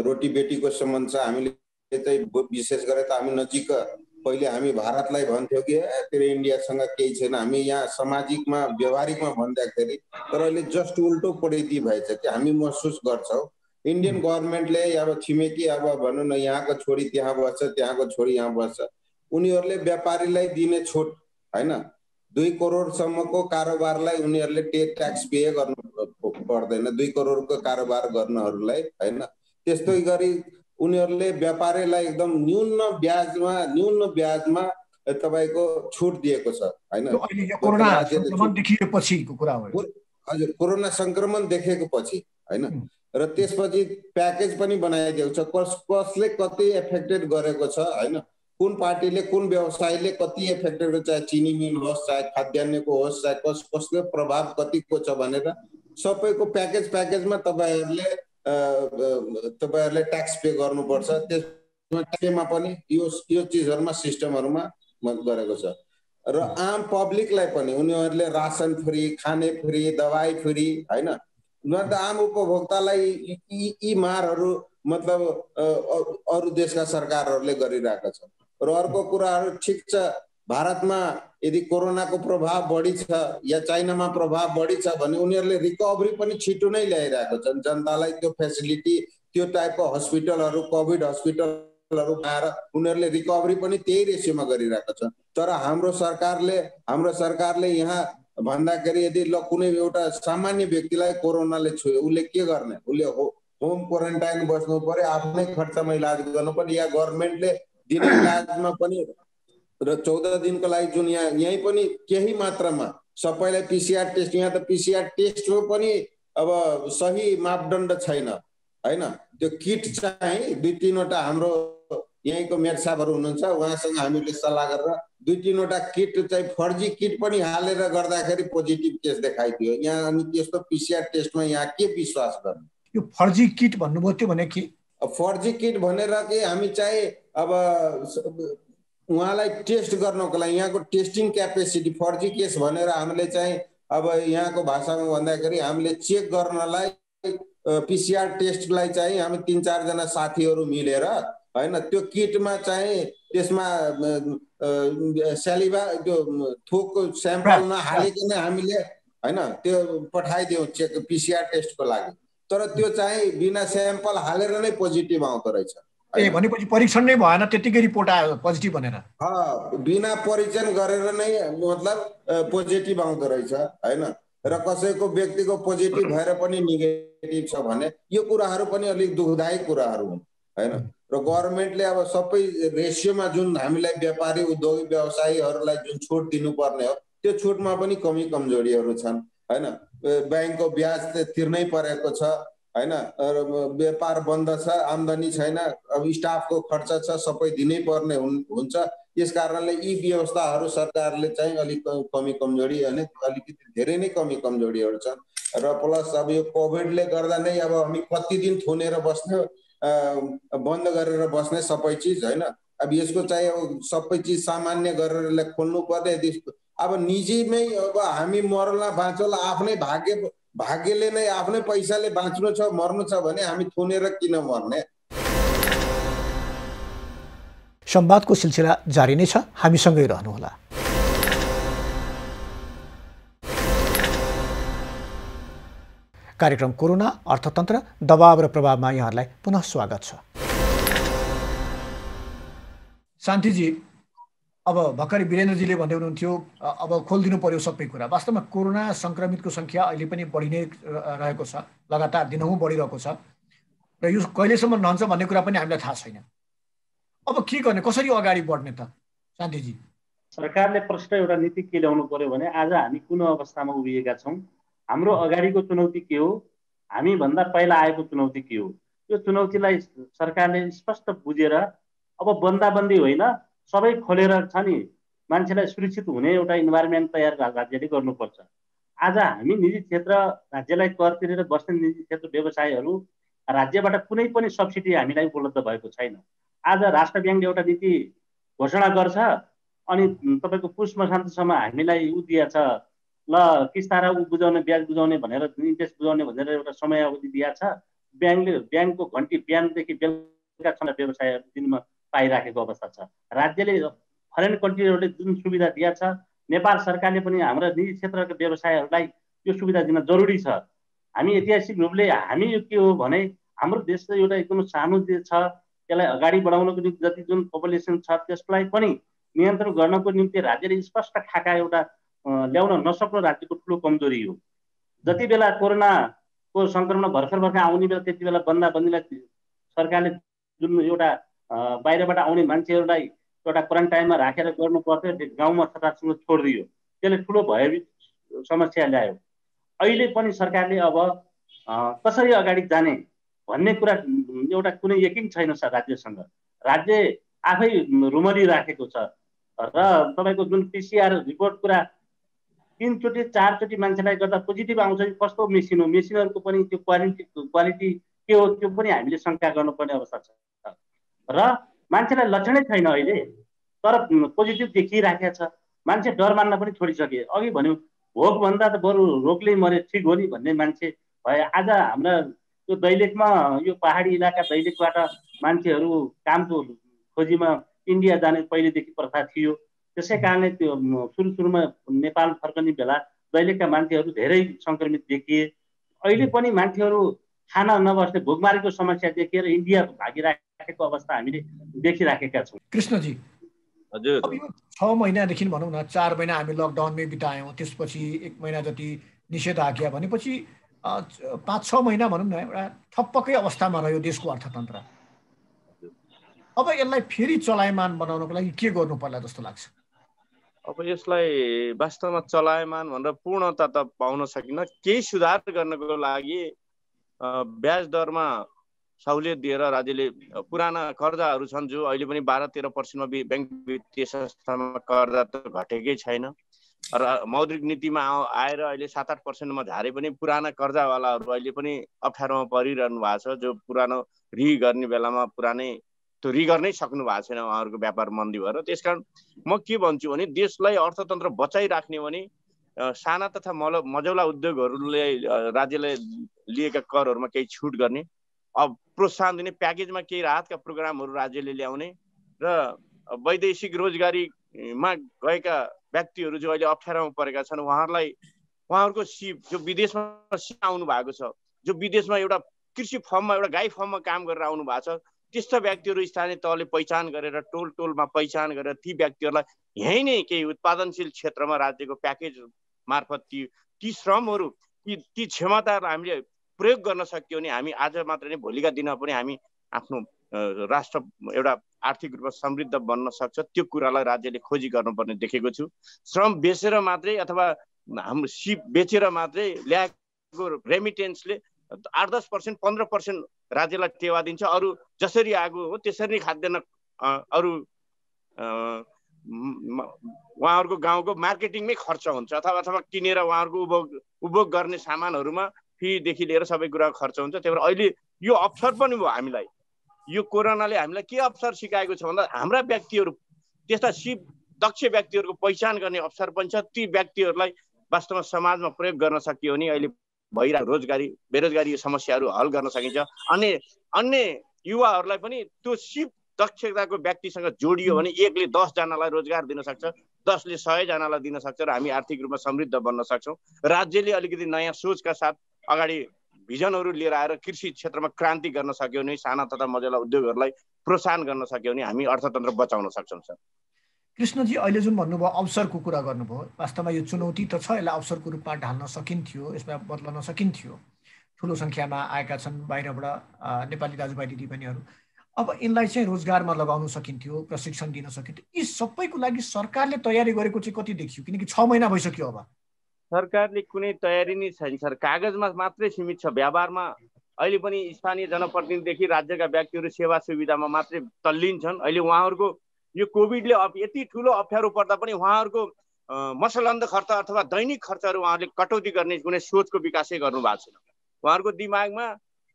रोटी बेटीको सम्बन्ध छ। हामीले चाहिँ विशेष गरेर त हामी नजिक, पहिले हामी भारतलाई भन्थ्यौँ कि तेरो इन्डियासँग केही छैन, हामी यहाँ सामाजिकमा व्यवहारिकमा भन्दाखेरि, तर अहिले जस्ट उल्टो परिस्थिति भएछ कि हामी महसुस गर्छौँ इन्डियन गभर्मेन्टले अब छिमेकी अब भनौँ न यहाँको छोरी त्यहाँ बस्छ, त्यहाँको छोरी यहाँ बस्छ, उनीहरूले व्यापारीलाई दिने छुट होइन, 2 करोडसम्मको कारोबारलाई उनीहरूले ट्याक्स पे गर्नु पर्दैन, 2 करोडको कारोबार गर्नेहरूलाई होइन। त्यस्तै गरी उनीहरूले व्यापारीलाई एकदम न्यून ब्याजमा तपाईँको छुट दिएको छ होइन। हजुर, कोरोना संक्रमण देखेको पछि होइन। र त्यसपछि प्याकेज पनि बनाइदिएको छ, कसले कति एफेक्टेड गरेको छ होइन, कुन पार्टीले कुन व्यवसायले कति एफेक्टेड गर्छ, चाहे चिनी मिल होस्, चाहे खाद्यान्नको होस्, चाहे कसको प्रभाव कतिको छ भनेर सबैको प्याकेजमा तपाईँहरूले ट्याक्स पे गर्नुपर्छ। त्यसमा पनि यो चिजहरूमा सिस्टमहरूमा गरेको छ। र आम पब्लिकलाई पनि उनीहरूले रासन फ्री, खाने फ्री, दवाई फ्री होइन। आम उपभोक्तालाई यी मारहरू मतलब अरू देशका सरकारहरूले गरिरहेका छ। र अर्को कुराहरू ठिक छ, भारतमा यदि कोरोनाको प्रभाव बढी छ या चाइनामा प्रभाव बढी छ भने उनीहरूले रिकभरी पनि छिटो नै ल्याइरहेको छन्, जनतालाई त्यो फेसिलिटी, त्यो टाइपको हस्पिटलहरू, कोभिड हस्पिटलहरू आएर उनीहरूले रिकभरी पनि त्यही रेसियोमा गरिरहेको छ। तर हाम्रो सरकारले यहाँ भन्दाखेरि यदि ल कुनै एउटा सामान्य व्यक्तिलाई कोरोनाले छुयो, उसले के गर्ने? उसले होम क्वारेन्टाइन बस्नु पर्यो, आफ्नै खर्चमा इलाज गर्नु पर्यो, या गभर्मेन्टले दिने इलाजमा पनि र 14 दिनको लागि जुन यहीँ पनि केही मात्रामा सबैलाई पिसिआर टेस्ट, यहाँ त पिसिआर टेस्टको पनि अब सही मापदण्ड छैन होइन। त्यो किट चाहिँ 2-3वटा हाम्रो यहीँको मेयर साहबहरू हुनुहुन्छ, उहाँसँग हामीले सल्लाह गरेर 2-3वटा किट चाहिँ फर्जी किट पनि हालेर गर्दाखेरि पोजिटिभ केस देखाइदियो यहाँ। अनि त्यस्तो पिसिआर टेस्टमा यहाँ के विश्वास गर्ने? यो फर्जी किट भन्नुभयो, त्यो भने के? फर्जी किट भनेर कि हामी चाहिँ अब उहाँलाई टेस्ट गर्नको लागि यहाँको टेस्टिङ क्यापेसिटी, फर्जी केस भनेर हामीले चाहिँ अब यहाँको भाषामा भन्दाखेरि हामीले चेक गर्नलाई पिसिआर टेस्टलाई चाहिँ हामी 3-4 जना साथीहरू मिलेर होइन, त्यो किटमा चाहिँ त्यसमा स्यालिभा त्यो थोकको स्याम्पल नहालिकन हामीले होइन त्यो पठाइदियौँ चेक पिसिआर टेस्टको लागि। तर त्यो चाहिँ बिना स्याम्पल हालेर नै पोजिटिभ आउँदो रहेछ। भनेपछि परीक्षण नै भएन, त्यतिकै रिपोर्ट आयो पोजिटिभ भनेर? बिना परीक्षण गरेर नै मतलब पोजिटिभ आउँदो रहेछ हैन। र कसैको व्यक्तिको पोजिटिभ भएर पनि नेगेटिभ छ भने यो कुराहरू पनि अलिक दुःखदायी कुराहरू हुन् हैन। र गभर्नमेन्टले अब सबै रेसियोमा जुन हामीलाई व्यापारी उद्योगी व्यवसायीहरूलाई जुन छुट दिनुपर्ने हो त्यो छुटमा पनि कमी कमजोरीहरू छन् हैन। ब्याङ्कको ब्याज तिर्नै परेको छ हैन, व्यापार बन्द छ, आम्दानी छैन, अब स्टाफको खर्च छ, सबै दिनै पर्ने हुन्छ। यस कारणले यी व्यवस्थाहरू सरकारले चाहिँ अलिक कमी कमजोरी अनि अलिकति धेरै नै कमी कमजोरीहरू छन्। र प्लस अब यो कोभिडले गर्दा नै अब हामी कति दिन थुनेर बस्ने, बन्द गरेर बस्ने सबै चिज हैन। अब यसको चाहिँ अब सबै चिज सामान्य गरेर खोल्नु पर्ने। अब निजीमै अब हामी मरला बाँचोला आफ्नै भाग्यले नै आफ्नै पैसाले बाँच्नु छ मर्नु छ भने हामी थुनेर किन मर्ने? संवादको सिलसिला जारी नै छ, हामीसँगै रहनुहोला। कार्यक्रम कोरोना अर्थतन्त्र दबाव र प्रभावमा यहाँहरूलाई पुनः स्वागत छ। शान्तिजी, अब भर्खरै वीरेन्द्रजीले भन्दै हुनुहुन्थ्यो अब खोलिदिनु पर्यो सबै कुरा। वास्तवमा कोरोना सङ्क्रमितको सङ्ख्या अहिले पनि बढी नै रहेको छ, लगातार दिनहुँ बढिरहेको छ र यो कहिलेसम्म रहन्छ भन्ने कुरा पनि हामीलाई थाहा छैन। अब के गर्ने, कसरी अगाडि बढ्ने त शान्तिजी? सरकारले प्रश्न एउटा नीति के ल्याउनु पर्यो भने आज हामी कुन अवस्थामा उभिएका छौँ, हाम्रो अगाडिको चुनौती के हो, हामीभन्दा पहिला आएको चुनौती के हो, यो चुनौतीलाई सरकारले स्पष्ट बुझेर अब बन्दाबन्दी होइन सबै खोलेर छ नि मान्छेलाई सुरक्षित हुने एउटा इन्भाइरोमेन्ट तयार राज्यले गर्नुपर्छ। आज हामी निजी क्षेत्र राज्यलाई कर तिरेर बस्ने निजी क्षेत्र व्यवसायहरू राज्यबाट कुनै पनि सब्सिडी हामीलाई उपलब्ध भएको छैन। आज राष्ट्र ब्याङ्कले एउटा नीति घोषणा गर्छ अनि तपाईँको पुष मसान्तसम्म हामीलाई दिएछ ल किस्ता र बुझाउने ब्याज बुझाउने भनेर इन्ट्रेस्ट बुझाउने भनेर एउटा समय अवधि दिएको छ। ब्याङ्कको घन्टी बिहानदेखि बेलुकासम्म व्यवसायहरू दिनमा पाइराखेको अवस्था छ। राज्यले फरेन कन्ट्रीहरूले जुन सुविधा दिएको छ, नेपाल सरकारले पनि हाम्रा निजी क्षेत्रका व्यवसायहरूलाई यो सुविधा दिन जरुरी छ। हामी ऐतिहासिक रूपले हामी यो के हो भने हाम्रो देश चाहिँ एउटा एकदम सानो देश छ, त्यसलाई अगाडि बढाउनको निम्ति जति जुन पपुलेसन छ त्यसलाई पनि नियन्त्रण गर्नको निम्ति राज्यले स्पष्ट खाका एउटा ल्याउन नसक्नु राज्यको ठुलो कमजोरी हो। जति बेला कोरोनाको सङ्क्रमण भर्खर आउने बेला त्यति बेला बन्दाबन्दीलाई सरकारले जुन एउटा बाहिरबाट आउने मान्छेहरूलाई एउटा क्वारेन्टाइनमा राखेर गर्नु पर्थ्यो, गाउँमा छटाकसँग छोडिदियो, त्यसले ठुलो भयभीत समस्या ल्यायो। अहिले पनि सरकारले अब कसरी अगाडि जाने भन्ने कुरा एउटा कुनै यकिन छैन राज्यसँग। राज्य आफै रुमली राखेको छ र तपाईँको जुन पिसिआर रिपोर्ट कुरा 3 चोटि 4 चोटि मान्छेलाई गर्दा पोजिटिभ आउँछ, कस्तो मेसिन हो, मेसिनहरूको पनि त्यो क्वालिटी के हो त्यो पनि हामीले शङ्का गर्नुपर्ने अवस्था छ। र मान्छेलाई लक्षणै छैन अहिले तर पोजिटिभ देखिराखेको छ, मान्छे डर मान्न पनि छोडिसके। अघि भन्यो भोगभन्दा त बरु रोगले मरे ठिक हो नि भन्ने मान्छे भए। आज हाम्रा यो दैलेखमा यो पहाडी इलाका दैलेखबाट मान्छेहरू कामको खोजीमा इन्डिया जाने पहिलेदेखि प्रथा थियो। त्यसै कारणले त्यो सुरुमा नेपाल फर्कने बेला दैलेखका मान्छेहरू धेरै सङ्क्रमित देखिए। अहिले पनि मान्छेहरू खाना नबस्ने भोकमारीको समस्या देखेर इन्डिया भागिराखेको अवस्था हामीले देखिराखेका छौँ। कृष्णजी, हजुर, अब यो 6 महिनादेखि भनौँ न 4 महिना हामी लकडाउनमै बितायौँ, त्यसपछि 1 महिना जति निषेधाज्ञा भनेपछि 5-6 महिना भनौँ न एउटा ठप्पकै अवस्थामा रह्यो देशको अर्थतन्त्र। अब यसलाई फेरि चलायमान बनाउनको लागि के गर्नु पर्ला जस्तो लाग्छ? अब यसलाई वास्तवमा चलायमान भनेर पूर्णता त पाउन सकिन्न। केही सुधार गर्नको लागि ब्याज दरमा सहुलियत दिएर राज्यले पुराना कर्जाहरू छन् जो अहिले पनि 12-13% ब्याङ्क वित्तीय संस्थामा कर्जा त घटेकै छैन र मौद्रिक नीतिमा आएर अहिले 7-8% झारे पनि पुराना कर्जावालाहरू अहिले पनि अप्ठ्यारोमा परिरहनु भएको छ, जो पुरानो गर्ने बेलामा पुरानै त्यो गर्नै सक्नु भएको छैन उहाँहरूको व्यापार मन्दी भएर। त्यसकारण म के भन्छु भने देशलाई अर्थतन्त्र बचाइराख्ने भने साना तथा मझौला उद्योगहरूले राज्यले लिएका करहरूमा केही छुट गर्ने, अब प्रोत्साहन दिने, प्याकेजमा केही राहतका प्रोग्रामहरू राज्यले ल्याउने र वैदेशिक रोजगारीमा गएका व्यक्तिहरू जो अहिले अप्ठ्यारोमा परेका छन् उहाँहरूको सिप जो विदेशमा आउनु भएको छ जो विदेशमा एउटा कृषि फर्ममा एउटा गाई फर्ममा काम गरेर आउनु भएको छ त्यस्ता व्यक्तिहरू स्थानीय तहले पहिचान गरेर टोलमा पहिचान गरेर ती व्यक्तिहरूलाई यहीँ नै केही उत्पादनशील क्षेत्रमा राज्यको प्याकेज मार्फत ती श्रमहरू ती क्षमताहरूलाई हामीले प्रयोग गर्न सक्यो भने हामी आज मात्र नै भोलिका दिनमा पनि हामी आफ्नो राष्ट्र एउटा आर्थिक रूपमा समृद्ध बन्न सक्छ। त्यो कुरालाई राज्यले खोजी गर्नुपर्ने देखेको छु। श्रम बेचेर मात्रै अथवा हाम्रो सिप बेचेर मात्रै ल्याएको रेमिटेन्सले 8-10%, 15% राज्यलाई टेवा दिन्छ। अरू जसरी आएको हो त्यसरी नै खाद्यान्न अरू उहाँहरूको गाउँको मार्केटिङमै खर्च हुन्छ अथवा किनेर उहाँहरूको उपभोग गर्ने सामानहरूमा फीदेखि लिएर सबै कुरा खर्च हुन्छ। त्यही भएर अहिले यो अवसर पनि भयो हामीलाई। यो कोरोनाले हामीलाई के अवसर सिकाएको छ भन्दा हाम्रा व्यक्तिहरू त्यस्ता सिप दक्ष व्यक्तिहरूको पहिचान गर्ने अवसर पनि छ। ती व्यक्तिहरूलाई वास्तवमा समाजमा प्रयोग गर्न सकियो भने अहिले भइरहेको बेरोजगारी समस्याहरू हल गर्न सकिन्छ। अन्य युवाहरूलाई पनि त्यो सिप दक्षताको व्यक्तिसँग जोडियो भने एकले 10 जनालाई रोजगार दिन सक्छ, 10ले 100 जनालाई दिन सक्छ र हामी आर्थिक रूपमा समृद्ध बन्न सक्छौँ। राज्यले अलिकति नयाँ सोचका साथ अगाडि भिजनहरू लिएर आएर कृषि क्षेत्रमा क्रान्ति गर्न सक्यो भने साना तथा मझौला उद्योगहरूलाई प्रोत्साहन गर्न सक्यो भने हामी अर्थतन्त्र बचाउन सक्छौँ सर। कृष्णजी अहिले जुन भन्नुभयो अवसरको कुरा गर्नुभयो, वास्तवमा यो चुनौती त छ, यसलाई अवसरको रूपमा ढाल्न सकिन्थ्यो, यसमा बदल्न सकिन्थ्यो। ठुलो सङ्ख्यामा आएका छन् बाहिरबाट नेपाली दाजुभाइ दिदीबहिनीहरू। अब यिनलाई चाहिँ रोजगारमा लगाउन सकिन्थ्यो, प्रशिक्षण दिन सकिन्थ्यो। यी सबैको लागि सरकारले तयारी गरेको चाहिँ कति देखियो? किनकि 6 महिना भइसक्यो। अब सरकारले कुनै तयारी नै छैन सर, कागजमा मात्रै सीमित छ। व्यापारमा अहिले पनि स्थानीय जनप्रतिनिधिदेखि राज्यका व्यक्तिहरू सेवा सुविधामा मात्रै तल्लीन छन्। अहिले उहाँहरूको यो कोभिडले यति ठुलो अप्ठ्यारो पर्दा पनि उहाँहरूको मसलन्द खर्च अथवा दैनिक खर्चहरू उहाँहरूले कटौती गर्ने कुनै सोचको विकासै गर्नु भएको छैन। उहाँहरूको दिमागमा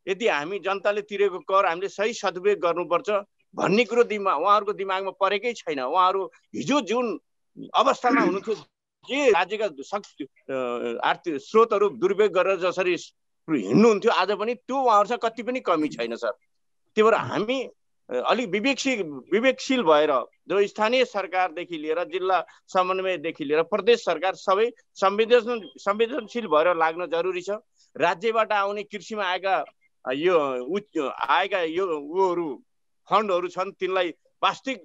यदि हामी जनताले तिरेको कर हामीले सही सदुपयोग गर्नुपर्छ भन्ने कुरो उहाँहरूको दिमागमा परेकै छैन। उहाँहरू हिजो जुन अवस्थामा हुनुहुन्थ्यो, जे राज्यका आर्थिक स्रोतहरू दुरुपयोग गरेर जसरी हिँड्नुहुन्थ्यो, आज पनि त्यो उहाँहरूसँग कति पनि कमी छैन सर। त्यही भएर हामी अलिक विवेकशील भएर जो स्थानीय सरकारदेखि लिएर जिल्ला समन्वयदेखि लिएर प्रदेश सरकार सबै संवेदनशील भएर लाग्न जरुरी छ। राज्यबाट आउने कृषिमा आएका उहरू फन्डहरू छन्, तिनलाई वास्तविक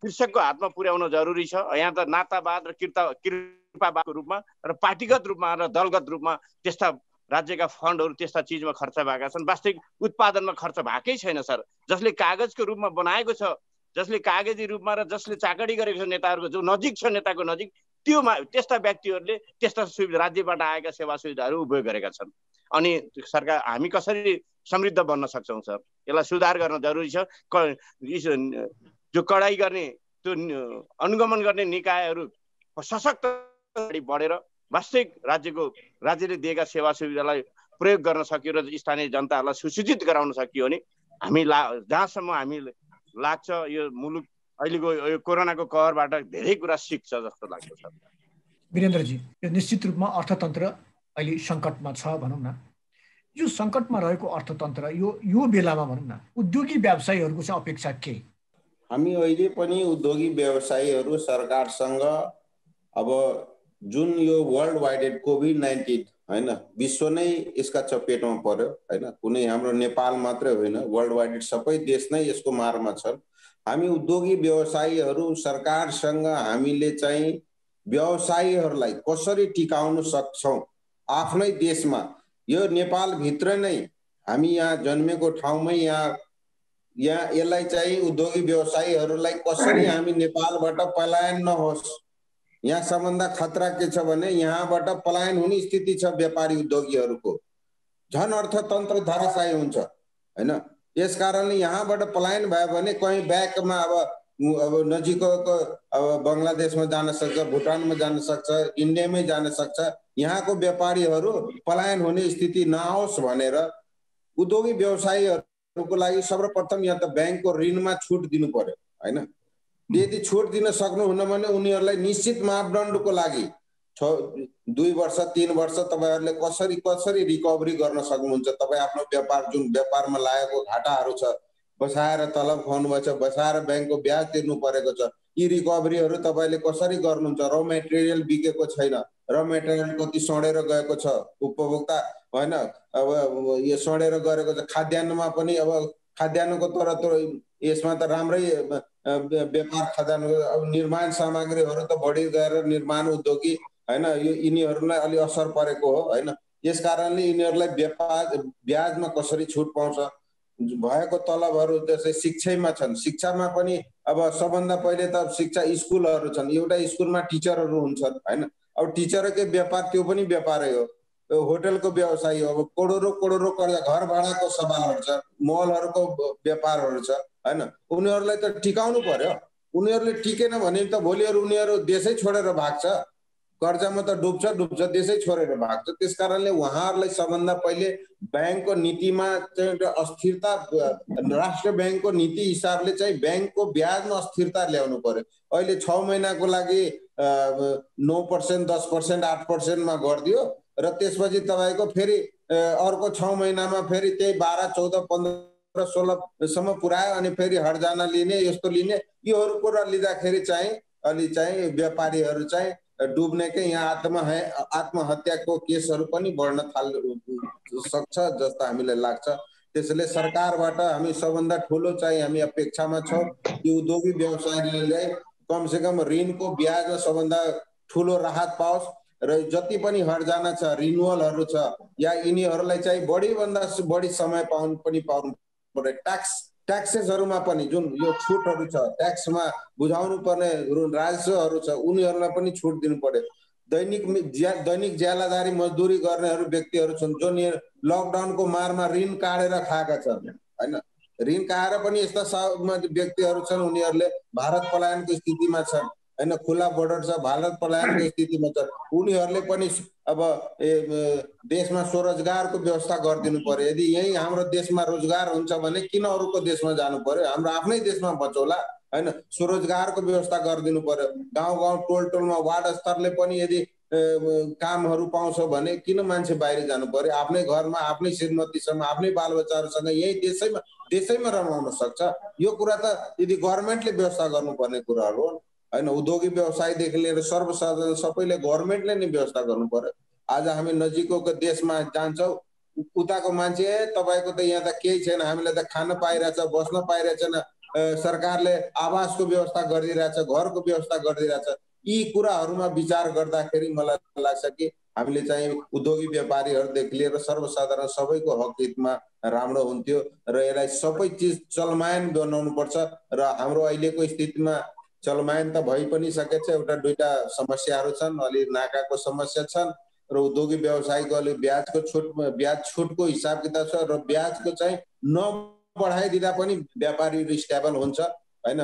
कृषकको हातमा पुर्याउन जरुरी छ। यहाँ त नातावाद र कृपावादको रूपमा र पार्टीगत रूपमा र दलगत रूपमा त्यस्ता राज्यका फन्डहरू त्यस्ता चिजमा खर्च भएका छन्, वास्तविक उत्पादनमा खर्च भएकै छैन सर। जसले कागजको रूपमा बनाएको छ, जसले कागजी रूपमा र जसले चाकडी गरेको छ नेताहरूको, जो नजिक छ नेताको नजिक, त्यस्ता व्यक्तिहरूले त्यस्ता राज्यबाट आएका सेवा सुविधाहरू उपयोग गरेका छन्। अनि सरकार हामी कसरी समृद्ध बन्न सक्छौँ सर, यसलाई सुधार गर्न जरुरी छ। जो कडाई गर्ने, त्यो अनुगमन गर्ने निकायहरू सशक्त बढेर वास्तविक राज्यले दिएका सेवा सुविधालाई प्रयोग गर्न सक्यो र स्थानीय जनताहरूलाई सुसूचित गराउन सक्यो भने हामी जहाँसम्म हामी लाग्छ यो मुलुक अहिलेको यो कोरोनाको कहरबाट धेरै कुरा सिक्छ जस्तो लाग्छ सर। वीरेन्द्रजी, यो निश्चित रूपमा अर्थतन्त्र अहिले सङ्कटमा छ भनौँ न। यो सङ्कटमा रहेको अर्थतन्त्र यो बेलामा भनौँ न उद्योगी व्यवसायीहरूको चाहिँ अपेक्षा के? हामी अहिले पनि उद्योगी व्यवसायीहरू सरकारसँग अब जुन यो वर्ल्ड वाइडेड कोभिड-19 होइन, विश्व नै यसका चपेटमा पर्यो होइन। कुनै हाम्रो नेपाल मात्रै होइन, वर्ल्ड वाइडेड सबै देश नै यसको मारमा छन्। हामी उद्योगी व्यवसायीहरू सरकारसँग हामीले चाहिँ व्यवसायीहरूलाई कसरी टिकाउन सक्छौँ आफ्नै देशमा, यो नेपालभित्र नै हामी यहाँ जन्मेको ठाउँमै यहाँ यसलाई चाहिँ उद्योगी व्यवसायीहरूलाई कसरी हामी नेपालबाट पलायन नहोस्। यहाँ सबभन्दा खतरा के छ भने यहाँबाट पलायन हुने स्थिति छ व्यापारी उद्योगीहरूको, झन अर्थतन्त्र धराशायी हुन्छ होइन। यस कारणले यहाँबाट पलायन भयो भने कहीँ ब्याकमा अब नजिकको अब बङ्गलादेशमा जान सक्छ, भुटानमा जान सक्छ, इन्डियामै जान सक्छ। यहाँको व्यापारीहरू पलायन हुने स्थिति नआओस् भनेर उद्योगी व्यवसायीहरूको लागि सर्वप्रथम यहाँ त ब्याङ्कको ऋणमा छुट दिनु पर्यो होइन। यदि छुट दिन सक्नुहुन्न भने उनीहरूलाई निश्चित मापदण्डको लागि 2 वर्ष 3 वर्ष तपाईहरूले कसरी रिकभरी गर्न सक्नुहुन्छ। तपाईँ आफ्नो व्यापार जुन व्यापारमा लागेको घाटाहरू छ, बसाएर तलब खुवाउनुभएको छ, बसाएर ब्याङ्कको ब्याज तिर्नु परेको छ, यी रिकभरीहरू तपाईँले कसरी गर्नुहुन्छ। र मेटेरियल बिकेको छैन, र मेटेरियल कति सडेर गएको छ उपभोक्ता होइन अब यो सडेर गएको छ खाद्यान्नमा पनि अब खाद्यान्नको तर यसमा त राम्रै व्यापार खाद्यान्नको अब निर्माण सामग्रीहरू त बढी गएर निर्माण उद्योगी होइन यो यिनीहरूलाई अलि असर परेको हो होइन यस कारणले यिनीहरूलाई ब्याजमा कसरी छुट पाउँछ भएको तलबहरू जस्तै शिक्षामा छन् शिक्षामा पनि अब सबभन्दा पहिले त शिक्षा स्कुलहरू छन् एउटा स्कुलमा टिचरहरू हुन्छन् होइन अब टिचरकै व्यापार त्यो पनि व्यापारै हो होटलको व्यवसाय हो अब करोडौँ कर्जा घर भाडाको सवालहरू छ मलहरूको व्यापारहरू छ होइन उनीहरूलाई त टिकाउनु पर्यो उनीहरूले टिकेन भने त भोलि उनीहरू देशै छोडेर भाग्छ कर्जामा त डुब्छ देशै छोडेर भाग्छ त्यस कारणले उहाँहरूलाई सबभन्दा पहिले ब्याङ्कको नीतिमा चाहिँ अस्थिरता राष्ट्र ब्याङ्कको नीति हिसाबले चाहिँ ब्याङ्कको ब्याजमा अस्थिरता ल्याउनु पर्यो अहिले 6 महिनाको लागि 9%, 10%, 8%मा गरिदियो र त्यसपछि तपाईँको फेरि अर्को 6 महिनामा फेरि त्यही 12, 14, 15, 16सम्म पुऱ्यायो अनि फेरि हर्जाना लिने यस्तो लिने योहरू कुरा लिँदाखेरि चाहिँ अलि चाहिँ व्यापारीहरू चाहिँ डुब्नेकै यहाँ आत्महत्याको केसहरू पनि बढ्न सक्छ जस्तो हामीलाई लाग्छ त्यसैले सरकारबाट हामी सबभन्दा ठुलो चाहिँ हामी अपेक्षामा छौँ कि उद्योगी व्यवसायीले कमसेकम ऋणको ब्याजमा सबभन्दा ठुलो राहत पाओस् र जति पनि हर्जाना छ रिन्युअलहरू छ या यिनीहरूलाई चाहिँ बढीभन्दा बढी समय पाउनु पर्यो ट्याक्सेसहरूमा पनि जुन यो छुटहरू छ ट्याक्समा बुझाउनु पर्ने राजस्वहरू छ उनीहरूलाई पनि छुट दिनु पर्यो दैनिक ज्यालादारी मजदुरी गर्नेहरू व्यक्तिहरू छन् जो लकडाउनको मारमा ऋण काटेर खाएका छन् होइन ऋण काटेर पनि यस्ता व्यक्तिहरू छन् उनीहरूले भारत पलायनको स्थितिमा छन् होइन खुला बोर्डर छ भारत पलायनको स्थितिमा छ उनीहरूले पनि अब देशमा स्वरोजगारको व्यवस्था गरिदिनु पर्यो यदि यही हाम्रो देशमा रोजगार हुन्छ भने किन अरूको देशमा जानु पर्यो हाम्रो आफ्नै देशमा बचौला होइन स्वरोजगारको व्यवस्था गरिदिनु पर्यो गाउँ टोलमा वार्ड स्तरले पनि यदि कामहरू पाउँछ भने किन मान्छे बाहिर जानु पर्यो आफ्नै घरमा आफ्नै श्रीमतीसँग आफ्नै बालबच्चाहरूसँग यही देशैमा रमाउन सक्छ यो कुरा त यदि गभर्मेन्टले व्यवस्था गर्नुपर्ने कुराहरू हो होइन उद्योगी व्यवसायदेखि लिएर सर्वसाधारण सबैले गभर्मेन्टले नै व्यवस्था गर्नु पर्यो आज हामी नजिकको देशमा जान्छौँ उताको मान्छे तपाईँको त यहाँ त केही छैन हामीलाई त खान पाइरहेछ बस्न पाइरहेछन् सरकारले आवासको व्यवस्था गरिदिइरहेछ घरको व्यवस्था गरिदिइरहेछ यी कुराहरूमा विचार गर्दाखेरि मलाई लाग्छ कि हामीले चाहिँ उद्योगी व्यापारीहरूदेखि लिएर सर्वसाधारण सबैको हक हितमा राम्रो हुन्थ्यो र यसलाई सबै चिज चलमान बनाउनुपर्छ र हाम्रो अहिलेको स्थितिमा चलमान त भइ पनि सकेछ एउटा दुईटा समस्याहरू छन् अलि नाकाको समस्या छन् र उद्योगी व्यवसायको अलि ब्याज छुटको हिसाब किताब छ र ब्याजको चाहिँ नबढाइदिँदा पनि व्यापारीहरू स्टेबल हुन्छ होइन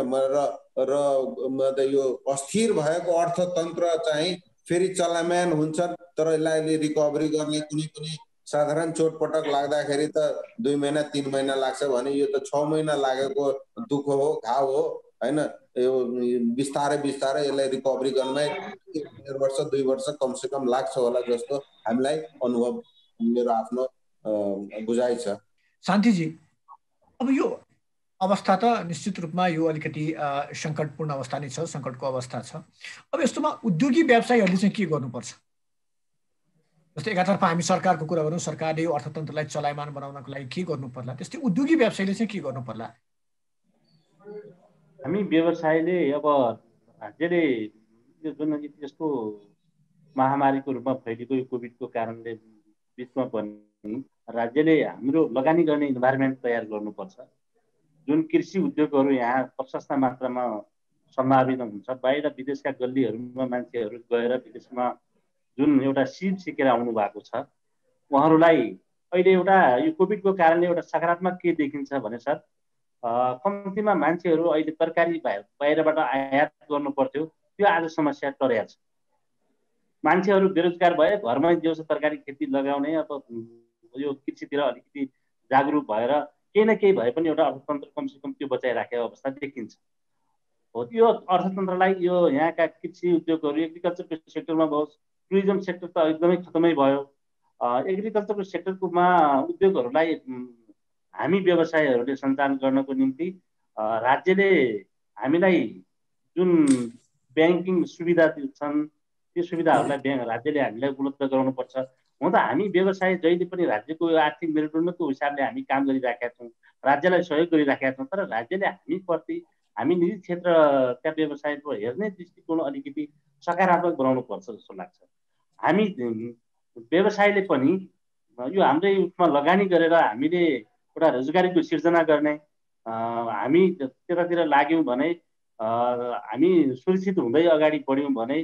र यो अस्थिर भएको अर्थतन्त्र चाहिँ फेरि चलमान हुन्छ तर यसलाई रिकभरी गर्ने कुनै पनि साधारण चोटपटक लाग्दाखेरि त 2 महिना 3 महिना लाग्छ भने यो त 6 महिना लागेको दुःख हो घाउ हो होइन यो बिस्तारै यसलाई रिकभरी गर्नमै 1 वर्ष 2 वर्ष कमसेकम लाग्छ होला जस्तो हामीलाई अनुभव मेरो आफ्नो बुझाइ छ शान्तिजी अब यो अवस्था त निश्चित रूपमा यो अलिकति सङ्कटपूर्ण अवस्था नै छ सङ्कटको अवस्था छ अब यस्तोमा उद्योगी व्यवसायीहरूले चाहिँ के गर्नुपर्छ जस्तै एकातर्फ हामी सरकारको कुरा गरौँ सरकारले यो अर्थतन्त्रलाई चलायमान बनाउनको लागि के गर्नु पर्ला त्यस्तै उद्योगी व्यवसायीले चाहिँ के गर्नु पर्ला हामी व्यवसायले अब राज्यले यो जुन यस्तो महामारीको रूपमा फैलिएको यो कोभिडको कारणले बिचमा पनि राज्यले हाम्रो लगानी गर्ने इन्भाइरोमेन्ट तयार गर्नुपर्छ जुन कृषि उद्योगहरू यहाँ प्रशस्त मात्रामा सम्भावित हुन्छ बाहिर विदेशका गल्लीहरूमा मान्छेहरू गएर विदेशमा जुन एउटा सिप सिकेर आउनु भएको छ उहाँहरूलाई अहिले एउटा यो कोभिडको कारणले एउटा सकारात्मक के देखिन्छ भने सर कम्तीमा मान्छेहरू अहिले तरकारी बाहिरबाट आयात गर्नु पर्थ्यो त्यो आज समस्या टरेको छ मान्छेहरू बेरोजगार भए घरमै दिउँसो तरकारी खेती लगाउने अब यो कृषितिर अलिकति जागरुक भएर केही न केही भए पनि एउटा अर्थतन्त्र कमसेकम त्यो बचाइराखेको अवस्था देखिन्छ हो त्यो अर्थतन्त्रलाई यो यहाँका कृषि उद्योगहरू एग्रिकल्चरको सेक्टरमा भयो टुरिज्म सेक्टर त एकदमै खतमै भयो एग्रिकल्चरको सेक्टरकोमा उद्योगहरूलाई हामी व्यवसायहरूले सञ्चालन गर्नको निम्ति राज्यले हामीलाई जुन ब्याङ्किङ सुविधा छन् त्यो सुविधाहरूलाई राज्यले हामीलाई उपलब्ध गराउनुपर्छ। हुन त हामी व्यवसाय जहिले पनि राज्यको आर्थिक मेरुदण्डको हिसाबले हामी काम गरिराखेका छौँ, राज्यलाई सहयोग गरिराखेका छौँ, तर राज्यले हामीप्रति हामी निजी क्षेत्रका व्यवसायको हेर्ने दृष्टिकोण अलिकति सकारात्मक बनाउनु पर्छ जस्तो लाग्छ। हामी व्यवसायले पनि यो हाम्रै उसमा लगानी गरेर हामीले एउटा रोजगारीको सिर्जना गर्ने, हामी त्यतातिर लाग्यौँ भने, हामी सुरक्षित हुँदै अगाडि बढ्यौँ भने,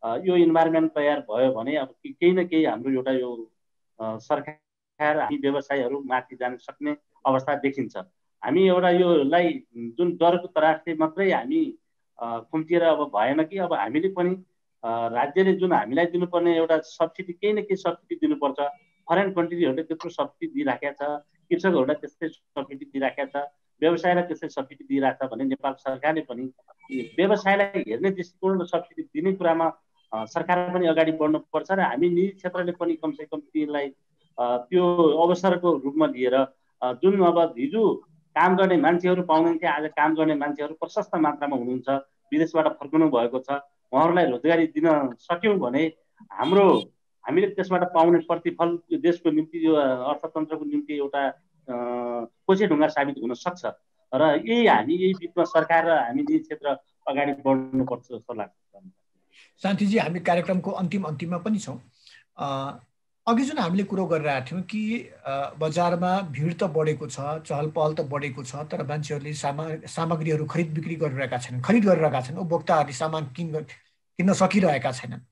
यो इन्भाइरोमेन्ट तयार भयो भने अब केही न केही हाम्रो एउटा यो सरकार हामी व्यवसायहरू माथि जान सक्ने अवस्था देखिन्छ। हामी एउटा योलाई जुन डरको तरासले मात्रै हामी खुम्चिएर अब भएन कि अब हामीले पनि राज्यले जुन हामीलाई दिनुपर्ने एउटा सब्सिडी केही न केही सब्सिडी दिनुपर्छ। फरेन कन्ट्रीहरूले त्यत्रो सब्सिडी दिइराखेका छ, कृषकहरूलाई त्यस्तै सब्सिडी दिइराखेका छ, व्यवसायलाई त्यस्तै सब्सिडी दिइरहेको छ भने नेपाल सरकारले पनि व्यवसायलाई हेर्ने दृष्टिकोण र सब्सिडी दिने कुरामा सरकार पनि अगाडि बढ्नुपर्छ र हामी निजी क्षेत्रले पनि कमसेकम तिनलाई त्यो अवसरको रूपमा लिएर जुन अब हिजो काम गर्ने मान्छेहरू पाउँदैनथे, आज काम गर्ने मान्छेहरू प्रशस्त मात्रामा हुनुहुन्छ, विदेशबाट फर्कनु भएको छ, उहाँहरूलाई रोजगारी दिन सक्यौँ भने हामीले त्यसबाट पाउने प्रतिफल देशको निम्ति यो अर्थतन्त्रको निम्ति एउटा कोसेढुङ्गा साबित हुन सक्छ र यही बिचमा सरकार र हामी निजी क्षेत्र अगाडि बढ्नुपर्छ जस्तो लाग्छ। शान्तिजी, हामी कार्यक्रमको अन्तिममा पनि छौँ। अघि जुन हामीले कुरो गरिरहेको थियौँ कि बजारमा भिड त बढेको छ, चहल पहल त बढेको छ, तर मान्छेहरूले सामग्रीहरू खरिद बिक्री गरिरहेका छन्, उपभोक्ताहरूले सामान किन्न सकिरहेका छैनन्।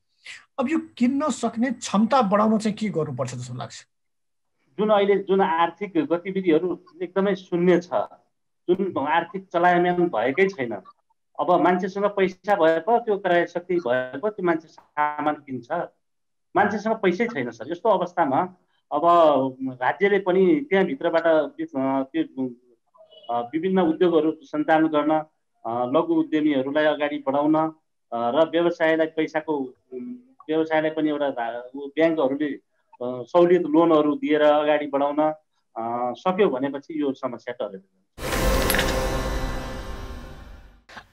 अब यो किन्न सक्ने क्षमता बढाउन चाहिँ के गर्नुपर्छ जस्तो लाग्छ? जुन आर्थिक गतिविधिहरू एकदमै शून्य छ, जुन आर्थिक चलायमान भएकै छैन, अब मान्छेसँग पैसा भए पो त्यो क्रय शक्ति भए पो त्यो मान्छे सामान किन्छ, मान्छेसँग पैसै छैन सर। यस्तो अवस्थामा अब राज्यले पनि त्यहाँभित्रबाट त्यो विभिन्न उद्योगहरू सञ्चालन गर्न, लघु उद्यमीहरूलाई अगाडि बढाउन र व्यवसायलाई पनि एउटा ब्याङ्कहरूले सहुलियत लोनहरू दिएर अगाडि बढाउन सक्यो भनेपछि यो समस्या टरेर जान्छ।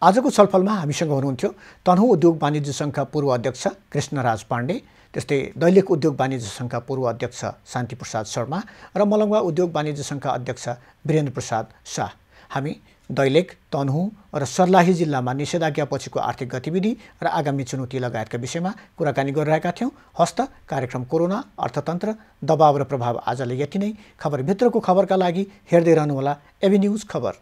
आजको छलफलमा हामीसँग हुनुहुन्थ्यो तनहुँ उद्योग वाणिज्य सङ्घका पूर्व अध्यक्ष कृष्णराज पाण्डे, त्यस्तै दैलेख उद्योग वाणिज्य सङ्घका पूर्व अध्यक्ष शान्ति प्रसाद शर्मा र मलङ्गवा उद्योग वाणिज्य सङ्घका अध्यक्ष वीरेन्द्र प्रसाद शाह। हामी दैलेख, तनहुँ र सर्लाही जिल्लामा निषेधाज्ञा पछिको आर्थिक गतिविधि र आगामी चुनौती लगायतका विषयमा कुराकानी गरिरहेका थियौँ। हस्त कार्यक्रम कोरोना, अर्थतन्त्र, दबाव र प्रभाव आजले यति नै। खबरभित्रको खबरका लागि हेर्दै रहनुहोला एबी न्युज खबर।